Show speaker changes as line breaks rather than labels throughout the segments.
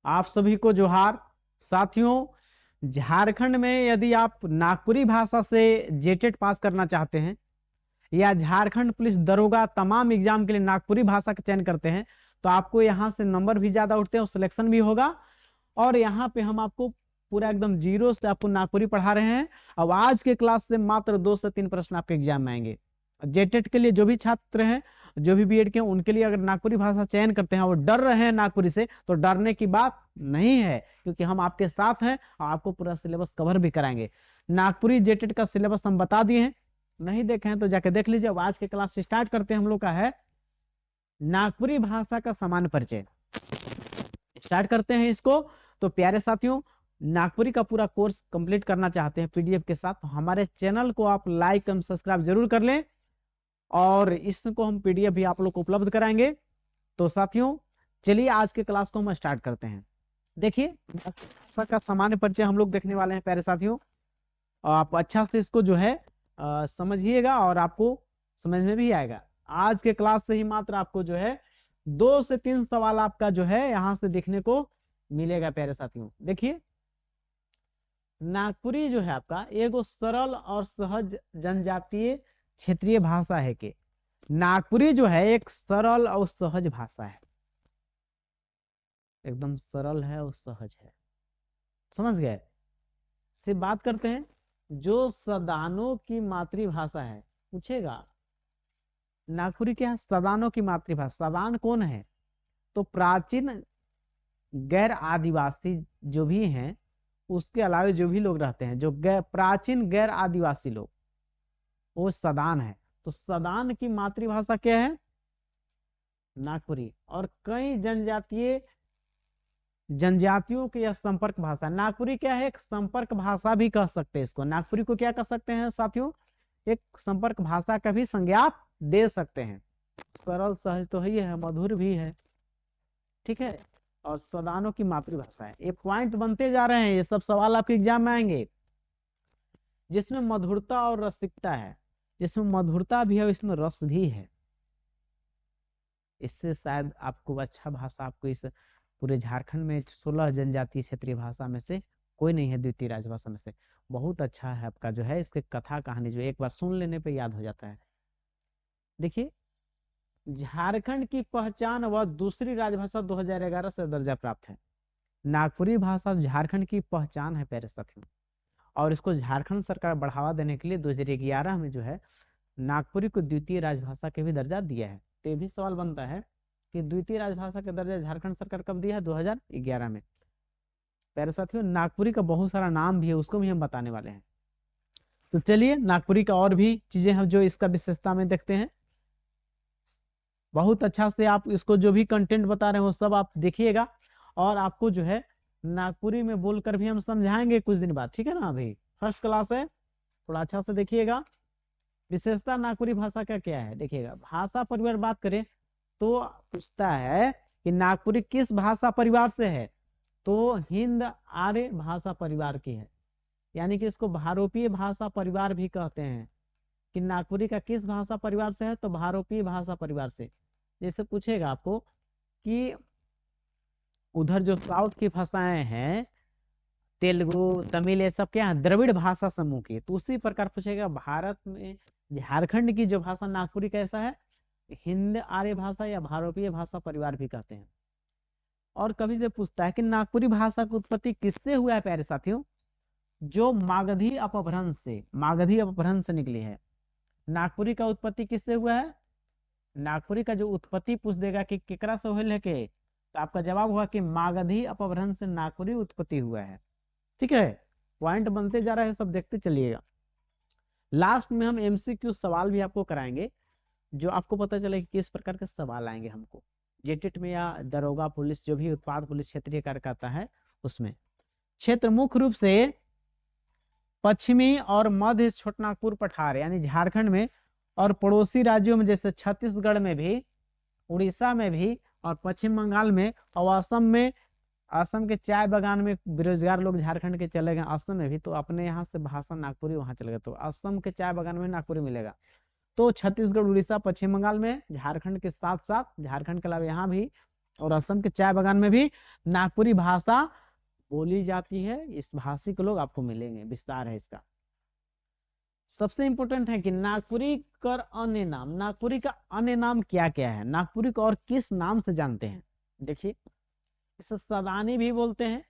आप सभी को जोहार। साथियों, झारखंड में यदि आप नागपुरी भाषा से जेटेट पास करना चाहते हैं या झारखंड पुलिस दरोगा तमाम एग्जाम के लिए नागपुरी भाषा का चयन करते हैं, तो आपको यहाँ से नंबर भी ज्यादा उठते हैं और सिलेक्शन भी होगा। और यहाँ पे हम आपको पूरा एकदम जीरो से आपको नागपुरी पढ़ा रहे हैं। अब आज के क्लास से मात्र 2 से 3 प्रश्न आपके एग्जाम में आएंगे। जेटेट के लिए जो भी छात्र हैं, जो भी बीएड के हैं, उनके लिए अगर नागपुरी भाषा चयन करते हैं और डर रहे हैं नागपुरी से, तो डरने की बात नहीं है, क्योंकि हम आपके साथ हैं और आपको पूरा सिलेबस कवर भी कराएंगे। नागपुरी जेटेट का सिलेबस हम बता दिए हैं, नहीं देखे हैं तो जाके देख लीजिए। अब आज के क्लास स्टार्ट करते हैं। हम लोग का है नागपुरी भाषा का सामान्य परिचय। स्टार्ट करते हैं इसको। तो प्यारे साथियों, नागपुरी का पूरा कोर्स कंप्लीट करना चाहते हैं पीडीएफ के साथ, तो हमारे चैनल को आप लाइक एवं सब्सक्राइब जरूर कर लें और इसको हम पीडीएफ भी आप लोग को उपलब्ध कराएंगे। तो साथियों, चलिए आज के क्लास को हम स्टार्ट करते हैं। देखिए, भाषा का सामान्य परिचय हम लोग देखने वाले हैं प्यारे साथियों। आप अच्छा से इसको जो है समझिएगा और आपको समझ में भी आएगा। आज के क्लास से ही मात्र आपको जो है 2 से 3 सवाल आपका जो है यहां से देखने को मिलेगा प्यारे साथियों। देखिए, नागपुरी जो है आपका एगो सरल और सहज जनजातीय क्षेत्रीय भाषा है के। नागपुरी जो है एक सरल और सहज भाषा है, एकदम सरल है और सहज है। समझ गए? से बात करते हैं, जो सदानों की मातृभाषा है। पूछेगा नागपुरी क्या है? सदानों की मातृभाषा। सदान कौन है? तो प्राचीन गैर आदिवासी जो भी हैं, उसके अलावा जो भी लोग रहते हैं, जो प्राचीन गैर आदिवासी लोग, वो सदान है। तो सदान की मातृभाषा क्या है? नागपुरी। और कई जनजातियों की यह संपर्क भाषा। नागपुरी क्या है? एक संपर्क भाषा भी कह सकते हैं इसको। नागपुरी को क्या कह सकते हैं साथियों? एक संपर्क भाषा का भी संज्ञा आप दे सकते हैं। सरल सहज तो ही है, मधुर भी है, ठीक है, और सदानों की मातृभाषा है। ये पॉइंट बनते जा रहे हैं, ये सब सवाल आपके एग्जाम में आएंगे। जिसमें मधुरता और रसिकता है, जिसमें मधुरता भी है, इसमें रस भी है। इससे शायद आपको अच्छा भाषा, आपको इस पूरे झारखंड में 16 जनजातीय क्षेत्रीय भाषा में से कोई नहीं है, द्वितीय राजभाषा में से। बहुत अच्छा है आपका जो है, इसके कथा कहानी जो एक बार सुन लेने पे याद हो जाता है। देखिए, झारखंड की पहचान व दूसरी राजभाषा 2011 से दर्जा प्राप्त है। नागपुरी भाषा झारखंड की पहचान है प्यारे साथियों, और इसको झारखंड सरकार बढ़ावा देने के लिए 2011 में जो है नागपुरी को द्वितीय राजभाषा के भी दर्जा दिया है। तो ये भी सवाल बनता है कि द्वितीय राजभाषा का दर्जा झारखंड सरकार कब दिया है? 2011 में। प्यारे साथियों, नागपुरी का बहुत सारा नाम भी है, उसको भी हम बताने वाले हैं। तो चलिए, नागपुरी का और भी चीजें हम जो इसका विशेषता में देखते हैं। बहुत अच्छा से आप इसको जो भी कंटेंट बता रहे हो सब आप देखिएगा, और आपको जो है नागपुरी में बोलकर भी हम समझाएंगे कुछ दिन बाद, ठीक है ना? अभी फर्स्ट क्लास है, थोड़ा अच्छा से देखिएगा। विशेषता नागपुरी भाषा का क्या है? देखिएगा, भाषा परिवार बात करें तो पूछता है कि नागपुरी किस भाषा परिवार से है? तो हिंद आर्य भाषा परिवार की है, यानी कि इसको भारोपीय भाषा परिवार भी कहते हैं। कि नागपुरी का किस भाषा परिवार से है? तो भारोपीय भाषा परिवार से। जैसे पूछेगा आपको कि उधर जो साउथ की भाषाएं हैं, तेलुगु, तमिल, ये सब क्या है? द्रविड़ भाषा समूह की। तो उसी प्रकार पूछेगा भारत में झारखंड की जो भाषा नागपुरी कैसा है? हिंद आर्य भाषा या भारोपीय भाषा परिवार भी कहते हैं। और कभी से पूछता है कि नागपुरी भाषा की उत्पत्ति किससे हुआ है प्यारे साथियों? जो मागधी अपभ्रंश से, मागधी अपभ्रंश से निकली है। नागपुरी का उत्पत्ति किससे हुआ है? नागपुरी का जो उत्पत्ति पूछ देगा कि केकरा से होल है के, तो आपका जवाब हुआ कि मागधी अपभ्रंश से नागपुरी उत्पत्ति हुआ है। ठीक है, पॉइंट बनते जा रहा है, सब देखते चलिएगा। लास्ट में हम एमसीक्यू सवाल भी आपको कराएंगे, जो आपको पता चले कि किस प्रकार के सवाल आएंगे हमको जेटेट में या दरोगा पुलिस, जो भी उत्पाद पुलिस क्षेत्रीय कार्यकर्ता है उसमें। क्षेत्र मुख्य रूप से पश्चिमी और मध्य छोटानागपुर पठार यानी झारखंड में, और पड़ोसी राज्यों में जैसे छत्तीसगढ़ में भी, उड़ीसा में भी, और पश्चिम बंगाल में, और असम में। असम के चाय बागान में बेरोजगार लोग झारखंड के चले गए असम में भी, तो अपने यहाँ से भाषा नागपुरी वहां चले गए, तो असम के चाय बागान में नागपुरी मिलेगा। तो छत्तीसगढ़, उड़ीसा, पश्चिम बंगाल में, झारखंड के साथ साथ, झारखंड के अलावा यहाँ भी और असम के चाय बागान में भी नागपुरी भाषा बोली जाती है। इस भाषी के लोग आपको मिलेंगे, विस्तार है इसका। सबसे इंपॉर्टेंट है कि नागपुरी कर अन्य नाम, नागपुरी का अन्य नाम क्या क्या है, नागपुरी को और किस नाम से जानते हैं। देखिए, इसे सदानी भी बोलते हैं,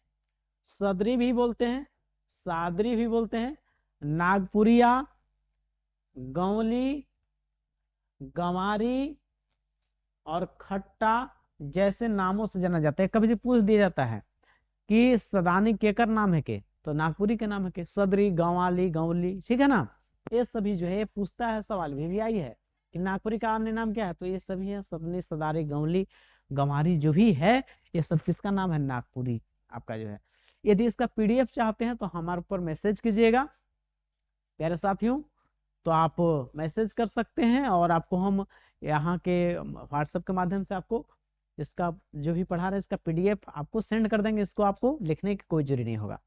सदरी भी बोलते हैं, सादरी भी बोलते हैं, नागपुरिया, गौली, गंवारी और खट्टा जैसे नामों से जाना जाता है। कभी भी पूछ दिया जाता है कि सदानी केकर नाम है के, तो नागपुरी के नाम है के, सदरी, गंवाली, गौली, ठीक है ना। ये सभी जो है पूछता है, सवाल भी आई है कि नागपुरी का अन्य नाम क्या है, तो ये सभी है, सदनी, सदारी, गौली, गंवारी जो भी है, ये सब किसका नाम है, नागपुरी आपका जो है। यदि इसका पीडीएफ चाहते हैं तो हमारे ऊपर मैसेज कीजिएगा प्यारे साथियों, तो आप मैसेज कर सकते हैं और आपको हम यहाँ के व्हाट्सएप के माध्यम से आपको इसका जो भी पढ़ा रहे इसका पीडीएफ आपको सेंड कर देंगे। इसको आपको लिखने की कोई जरूरी नहीं होगा।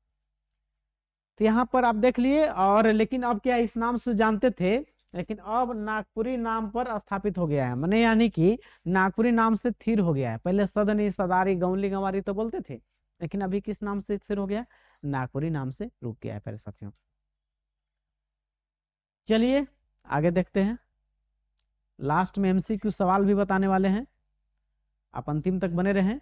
तो यहाँ पर आप देख लिए, और लेकिन अब क्या इस नाम से जानते थे, लेकिन अब नागपुरी नाम पर स्थापित हो गया है, माने यानी कि नागपुरी नाम से स्थिर हो गया है। पहले सदनी, सदारी, गौली, गंवारी तो बोलते थे, लेकिन अभी किस नाम से स्थिर हो गया, नागपुरी नाम से रुक गया है प्यारे साथियों। चलिए आगे देखते हैं। लास्ट में एमसीक्यू सवाल भी बताने वाले हैं, आप अंतिम तक बने रहें।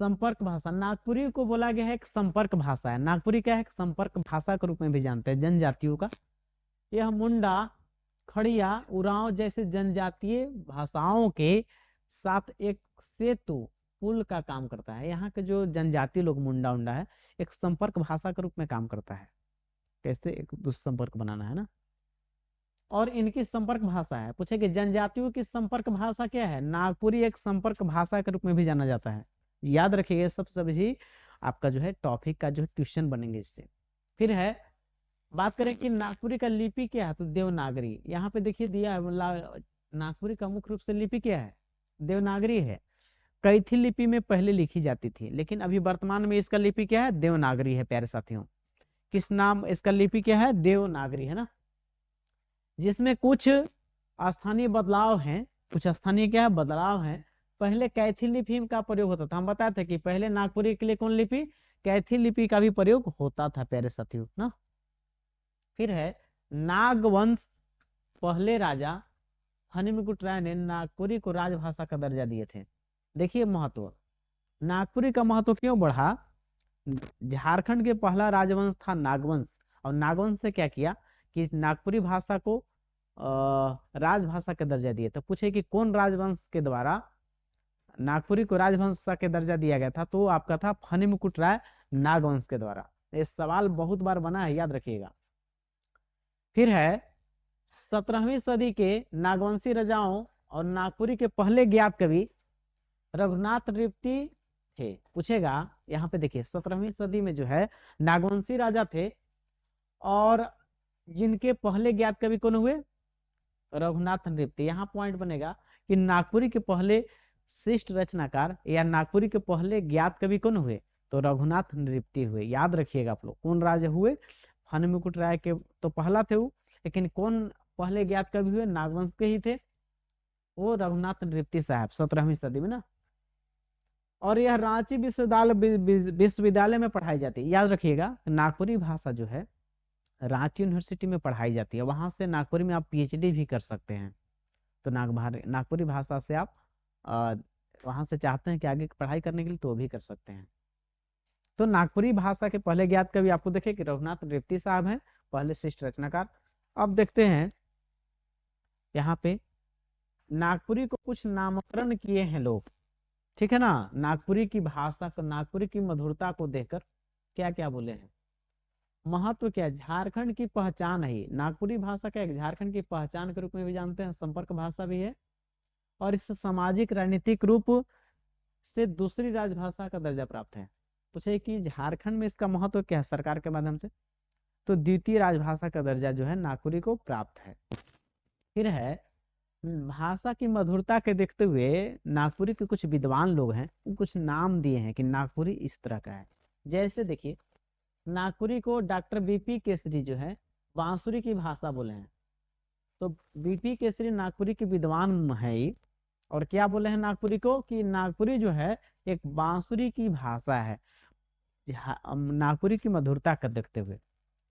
संपर्क भाषा, नागपुरी को बोला गया है एक संपर्क भाषा है। नागपुरी क्या है, संपर्क भाषा के रूप में भी जानते हैं जनजातियों का। यह मुंडा, खड़िया, उरांव जैसे जनजातीय भाषाओं के साथ एक सेतु, पुल का काम करता है। यहाँ के जो जनजातीय लोग मुंडा उंडा है, एक संपर्क भाषा के रूप में काम करता है। कैसे एक दूसरा संपर्क बनाना है ना। और इनकी संपर्क भाषा है, पूछे कि जनजातियों की संपर्क भाषा क्या है, नागपुरी एक संपर्क भाषा के रूप में भी जाना जाता है। याद रखिए, सब सभी आपका जो है टॉपिक का जो है क्वेश्चन बनेंगे इससे। फिर है, बात करें कि नागपुरी का लिपि क्या है, तो देवनागरी। यहाँ पे देखिए दिया है, नागपुरी का मुख्य रूप से लिपि क्या है, देवनागरी है। कैथी लिपि में पहले लिखी जाती थी, लेकिन अभी वर्तमान में इसका लिपि क्या है, देवनागरी है प्यारे साथियों। किस नाम, इसका लिपि क्या है, देवनागरी है ना। जिसमें कुछ स्थानीय बदलाव हैं, कुछ स्थानीय क्या है, बदलाव है। पहले कैथी लिपि का प्रयोग होता था, हम बताए थे कि पहले नागपुरी के लिए कौन लिपि, कैथी लिपि का भी प्रयोग होता था प्यारे साथियों ना। फिर है, नागवंश पहले राजा हनीमकुट राय ने नागपुरी को राजभाषा का दर्जा दिए थे। देखिए महत्व, नागपुरी का महत्व क्यों बढ़ा, झारखंड के पहला राजवंश था नागवंश, और नागवंश से क्या किया कि नागपुरी भाषा को राजभाषा का दर्जा दिए। तो पूछे कि कौन राजवंश के द्वारा नागपुरी को राजभाषा के दर्जा दिया गया था, तो आपका था फणिमुकुट राय नागवंश के द्वारा। ये सवाल बहुत बार बना है, याद रखिएगा। फिर है, 17वीं सदी के नागवंशी राजाओं और नागपुरी के पहले ज्ञात कवि रघुनाथ नृपति थे। पूछेगा यहाँ पे देखिए, 17वीं सदी में जो है नागवंशी राजा थे, और जिनके पहले ज्ञात कवि कौन हुए, रघुनाथ नृपति। यहाँ पॉइंट बनेगा कि नागपुरी के पहले श्रेष्ठ रचनाकार या नागपुरी के पहले ज्ञात कवि कौन हुए, तो रघुनाथ नृपति हुए। याद रखिएगा आप लोग, कौन राजा हुए, फणिमुकुट राय के तो पहला थे वो, लेकिन कौन पहले ज्ञात कवि हुए, नागवंश के ही थे, वो रघुनाथ नृपति साहब 17वीं सदी में ना। और यह रांची विश्वविद्यालय में पढ़ाई जाती है। याद रखिएगा, नागपुरी भाषा जो है रांची यूनिवर्सिटी में पढ़ाई जाती है, वहां से नागपुरी में आप पीएचडी भी कर सकते हैं। तो नागपुरी भाषा से आप वहां से चाहते हैं कि आगे पढ़ाई करने के लिए, तो भी कर सकते हैं। तो नागपुरी भाषा के पहले ज्ञात कवि आपको देखे कि रघुनाथ नृपति साहब हैं, पहले श्रेष्ठ रचनाकार। अब देखते हैं यहाँ पे, नागपुरी को कुछ नामकरण किए हैं लोग, ठीक है ना। नागपुरी की भाषा को, नागपुरी की मधुरता को देखकर क्या क्या बोले हैं, महत्व क्या, झारखंड की पहचान है। नागपुरी भाषा का एक झारखंड की पहचान के रूप में भी जानते हैं, संपर्क भाषा भी है, और इस सामाजिक राजनीतिक रूप से दूसरी राजभाषा का दर्जा प्राप्त है। पूछे कि झारखंड में इसका महत्व क्या है सरकार के माध्यम से, तो द्वितीय राजभाषा का दर्जा जो है नागपुरी को प्राप्त है। फिर है, भाषा की मधुरता के देखते हुए नागपुरी के कुछ विद्वान लोग हैं, कुछ नाम दिए हैं कि नागपुरी इस तरह का है। जैसे देखिए, नागपुरी को डॉक्टर बीपी केसरी जो है बांसुरी की भाषा बोले हैं। तो बीपी केसरी नागपुरी के विद्वान है ये। और क्या बोले हैं नागपुरी को कि नागपुरी जो है एक बांसुरी की भाषा है, नागपुरी की मधुरता का देखते हुए।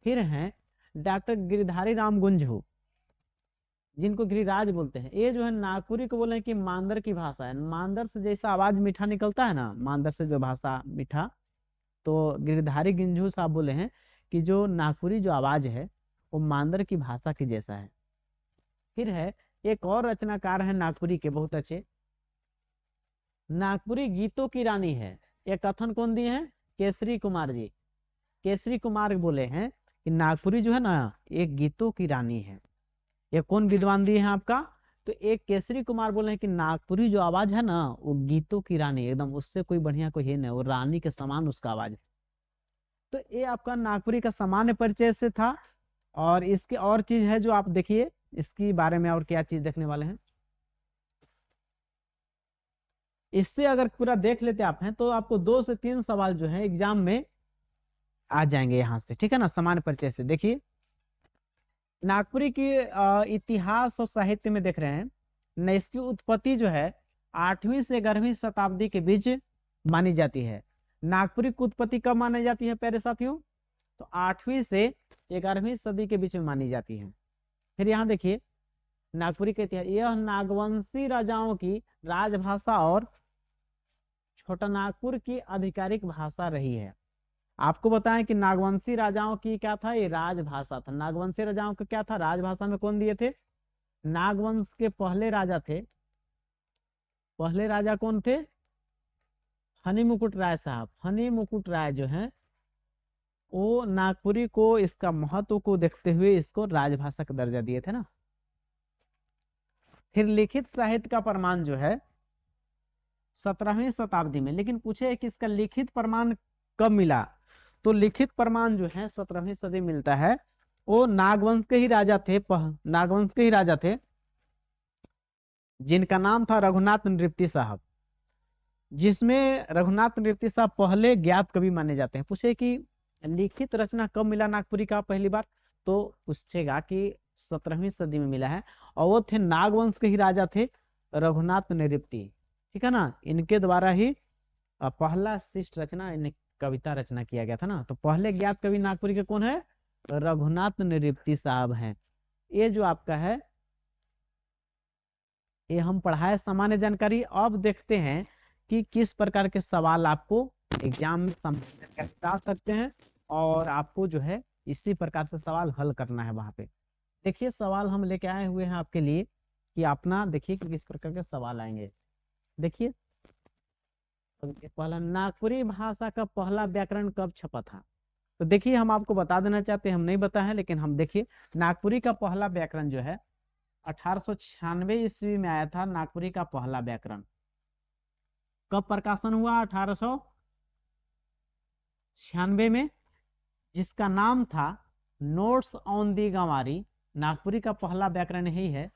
फिर हैं डॉक्टर गिरधारी राम गुंजू, जिनको गिरिराज बोलते हैं। ये जो है नागपुरी को बोले हैं कि मांदर की भाषा है, मांदर से जैसा आवाज मीठा निकलता है ना, मांदर से जो भाषा मीठा, तो गिरधारी गिंझू साहब बोले हैं कि जो नागपुरी जो आवाज है वो मांदर की भाषा की जैसा है। फिर है एक और रचनाकार है नागपुरी के बहुत अच्छे, नागपुरी गीतों की रानी है। ये कथन कौन दिए हैं? केसरी कुमार जी। केसरी कुमार बोले हैं कि नागपुरी जो है ना एक गीतों की रानी है। ये कौन विद्वान दिए हैं आपका? तो एक केसरी कुमार बोले हैं कि नागपुरी जो आवाज है ना वो गीतों की रानी, एकदम उससे कोई बढ़िया कोई है नहीं, वो रानी के समान उसका आवाज है। तो ये आपका नागपुरी का सामान्य परिचय से था। और इसके और चीज है जो आप देखिए इसके बारे में, और क्या चीज देखने वाले हैं। इससे अगर पूरा देख लेते आप हैं तो आपको 2 से 3 सवाल जो है एग्जाम में आ जाएंगे यहाँ से, ठीक है ना। सामान्य परिचय से देखिए, नागपुरी की इतिहास और साहित्य में देख रहे हैं न, इसकी उत्पत्ति जो है 8वीं से 11वीं शताब्दी के बीच मानी जाती है। नागपुरी की उत्पत्ति कब मानी जाती है प्यारे साथियों? तो 8वीं से 11वीं सदी के बीच में मानी जाती है। फिर यहाँ देखिए नागपुरी के इतिहास, यह नागवंशी राजाओं की राजभाषा और छोटा नागपुर की आधिकारिक भाषा रही है। आपको बताएं कि नागवंशी राजाओं की क्या था? ये राजभाषा था। नागवंशी राजाओं का क्या था? राजभाषा में कौन दिए थे? नागवंश के पहले राजा थे। पहले राजा कौन थे? फनी मुकुट राय साहब। फनी मुकुट राय जो है वो नागपुरी को इसका महत्व को देखते हुए इसको राजभाषा का दर्जा दिए थे ना। फिर लिखित साहित्य का प्रमाण जो है 17वीं शताब्दी में, लेकिन पूछे कि इसका लिखित प्रमाण कब मिला? तो लिखित प्रमाण जो है 17वीं सदी मिलता है। वो नागवंश के ही राजा थे, नागवंश के ही राजा थे जिनका नाम था रघुनाथ नृपति साहब, जिसमें रघुनाथ नृपति साहब पहले ज्ञात कवि माने जाते हैं। पूछे कि लिखित रचना कब मिला नागपुरी का पहली बार? तो पूछेगा कि 17वीं सदी में मिला है। और वो थे नागवंश के ही राजा थे रघुनाथ नृपति, ठीक है ना। इनके द्वारा ही पहला शिष्ट रचना, इन्हें कविता रचना किया गया था ना। तो पहले ज्ञात कवि नागपुरी के कौन है? रघुनाथ नृपति साहब हैं। ये जो आपका है ये हम पढ़ाए सामान्य जानकारी। अब देखते हैं कि किस प्रकार के सवाल आपको एग्जाम में संबंधित आ सकते हैं, और आपको जो है इसी प्रकार से सवाल हल करना है वहां पे। देखिए सवाल हम लेके आए हुए हैं आपके लिए कि अपना देखिए कि किस प्रकार के सवाल आएंगे। देखिए पहला, नागपुरी भाषा का पहला व्याकरण कब छपा था? तो देखिए हम आपको बता देना चाहते हैं, हम नहीं बताए हैं, लेकिन हम देखिए नागपुरी का पहला व्याकरण जो है 1896 ईस्वी में आया था। नागपुरी का पहला व्याकरण कब प्रकाशन हुआ? 1896 में, जिसका नाम था notes on the Ganwari. Nagpuri का पहला व्याकरण यही है,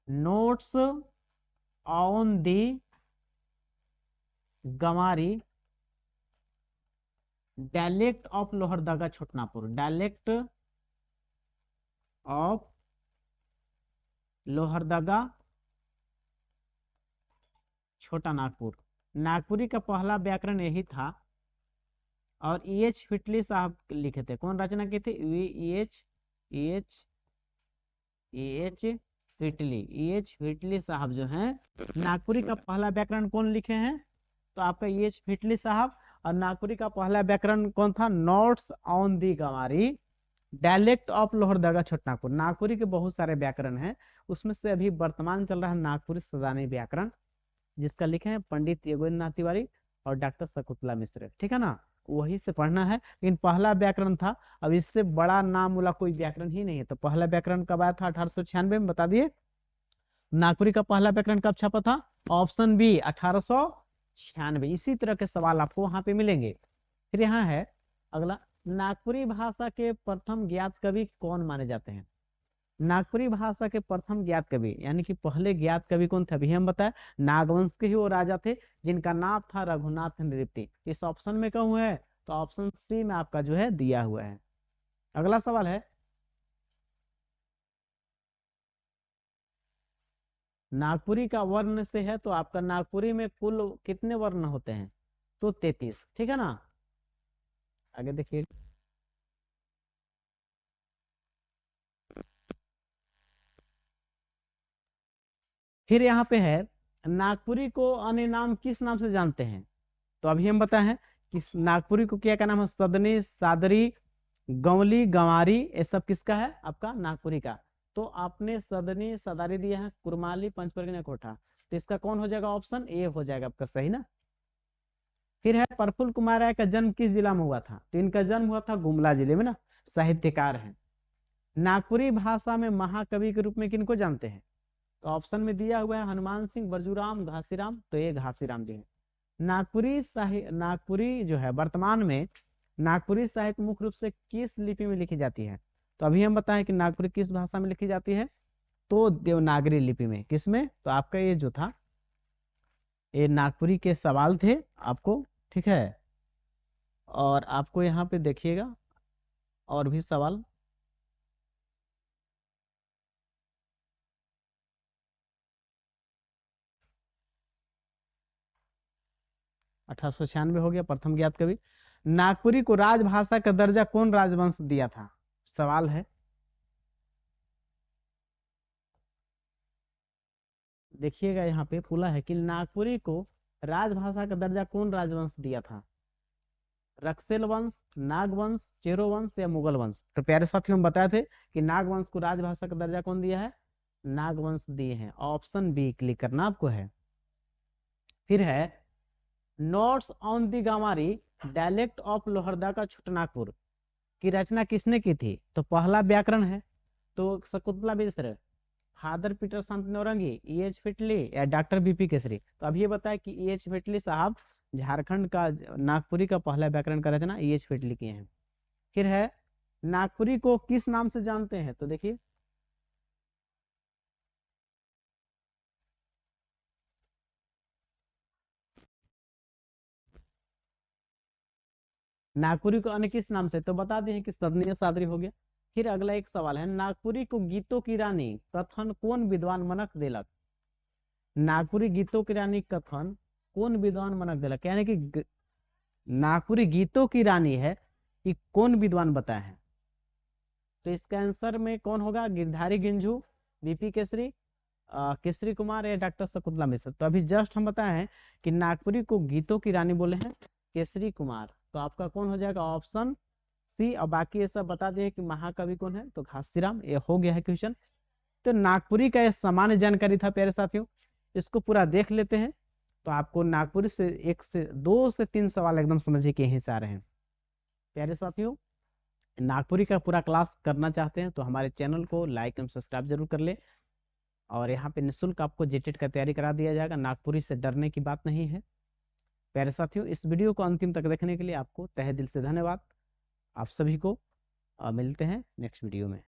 notes on the Ganwari, dialect of Lohardaga Chotanagpur, dialect of Lohardaga Chota Nagpur. Nagpuri का पहला व्याकरण यही था। और E.H. फिटली साहब लिखे थे। कौन रचना की थी? E.H. फिटली साहब जो हैं नागपुरी का पहला व्याकरण कौन लिखे हैं? तो आपका E.H. फिटली साहब। और नागपुरी का पहला व्याकरण कौन था? Notes on the Ganwari, dialect of Lohardaga Chotanagpur. Nagpuri के बहुत सारे व्याकरण हैं, उसमें से अभी वर्तमान चल रहा है नागपुरी सदानी व्याकरण, जिसका लिखे हैं पंडित योगेंद्र नाथ तिवारी और डॉक्टर शकुंतला मिश्र, ठीक है ना। वही से पढ़ना है, लेकिन पहला व्याकरण था। अब इससे बड़ा नाम वाला कोई व्याकरण ही नहीं है। तो पहला व्याकरण कब आया था? 1896 में, बता दिए। नागपुरी का पहला व्याकरण कब छपा था? Option B 1896। इसी तरह के सवाल आपको वहां पे मिलेंगे। फिर यहाँ है अगला, नागपुरी भाषा के प्रथम ज्ञात कवि कौन माने जाते हैं? नागपुरी भाषा के प्रथम ज्ञात कवि यानी कि पहले ज्ञात कवि कौन थे? अभी हम बताए नागवंश के ही वो राजा थे जिनका नाम था रघुनाथ नृपति। इस ऑप्शन में कहूँ है तो ऑप्शन सी में आपका जो है दिया हुआ है। अगला सवाल है, नागपुरी का वर्ण से है, तो आपका नागपुरी में कुल कितने वर्ण होते हैं? तो 33, ठीक है ना। आगे देखिए, फिर यहाँ पे है, नागपुरी को अन्य नाम किस नाम से जानते हैं? तो अभी हम बताए हैं कि नागपुरी को क्या नाम है, सदनी, सादरी, गंवली, गंवारी, ये सब किसका है? आपका नागपुरी का। तो आपने सदनी, सदारी दिया है, कुरमाली, पंचपर्गीना, कोठा, तो इसका कौन हो जाएगा? ऑप्शन ए हो जाएगा आपका सही ना। फिर है, प्रफुल्ल कुमार राय का जन्म किस जिला में हुआ था? तो इनका जन्म हुआ था गुमला जिले में ना, साहित्यकार हैं। नागपुरी भाषा में महाकवि के रूप में किनको जानते हैं? तो ऑप्शन में दिया हुआ है हनुमान सिंह, बरजूराम, घासीराम, तो ये घासीराम जी है। नागपुरी जो है वर्तमान में, नागपुरी साहित्य मुख्य रूप से किस लिपि में लिखी जाती है? तो अभी हम बताएं कि नागपुरी किस भाषा में लिखी जाती है, तो देवनागरी लिपि में। किसमें? तो आपका ये जो था, ये नागपुरी के सवाल थे आपको, ठीक है। और आपको यहाँ पे देखिएगा और भी सवाल। 1896 हो गया, प्रथम ज्ञात कवि। नागपुरी को राजभाषा का दर्जा कौन राजवंश दिया था? सवाल है, देखिएगा यहाँ पे पूरा है कि नागपुरी को राजभाषा का दर्जा कौन राजवंश दिया था? रक्सेल वंश, नागवंश, चेरो वंश या मुगल वंश? तो प्यारे साथियों, हम बताए थे कि नागवंश को राजभाषा का दर्जा कौन दिया है? नागवंश दिए हैं। ऑप्शन बी क्लिक करना आपको है। फिर है, notes on the Ganwari, dialect of Lohardaga का छोटनागपुर की रचना किसने की थी? तो पहला व्याकरण है, तो शकुंतला मिश्र, फादर पीटर संत नौरंगी, एच फिटली या डॉक्टर बीपी केसरी? तो अब ये बताया कि एच फिटली साहब झारखंड का, नागपुरी का पहला व्याकरण का रचना एच फिटली किए हैं। फिर है, नागपुरी को किस नाम से जानते हैं? तो देखिए, नागपुरी को अन्य किस नाम से? तो बता दें कि सदनीय सादरी हो गया। फिर अगला एक सवाल है, नागपुरी को गीतों की रानी कथन कौन विद्वान मनक देलक? नागपुरी गीतों की रानी कथन कौन विद्वान मनक देलक, यानी कि नागपुरी गीतों की रानी है, ये कौन विद्वान बताए हैं? तो इसका आंसर में कौन होगा? गिरधारी गिंझू, बीपी केसरी, केसरी कुमार या डॉक्टर शकुंतला मिश्र? तो अभी जस्ट हम बताए हैं कि नागपुरी को गीतों की रानी बोले हैं केसरी कुमार, तो आपका कौन हो जाएगा? Option C. और बाकी ये सब बता दें कि महाकवि कौन है, तो घासीराम। ये हो गया है क्वेश्चन। तो नागपुरी का ये सामान्य जानकारी था प्यारे साथियों, इसको पूरा देख लेते हैं, तो आपको नागपुरी से 1 से 2 से 3 सवाल एकदम समझिए कि यहीं से आ रहे हैं। प्यारे साथियों, नागपुरी का पूरा क्लास करना चाहते हैं तो हमारे चैनल को लाइक एवं सब्सक्राइब जरूर कर ले। और यहाँ पे निःशुल्क आपको जेटेट का तैयारी करा दिया जाएगा, नागपुरी से डरने की बात नहीं है। प्यारे साथियों, इस वीडियो को अंतिम तक देखने के लिए आपको तहे दिल से धन्यवाद। आप सभी को मिलते हैं नेक्स्ट वीडियो में।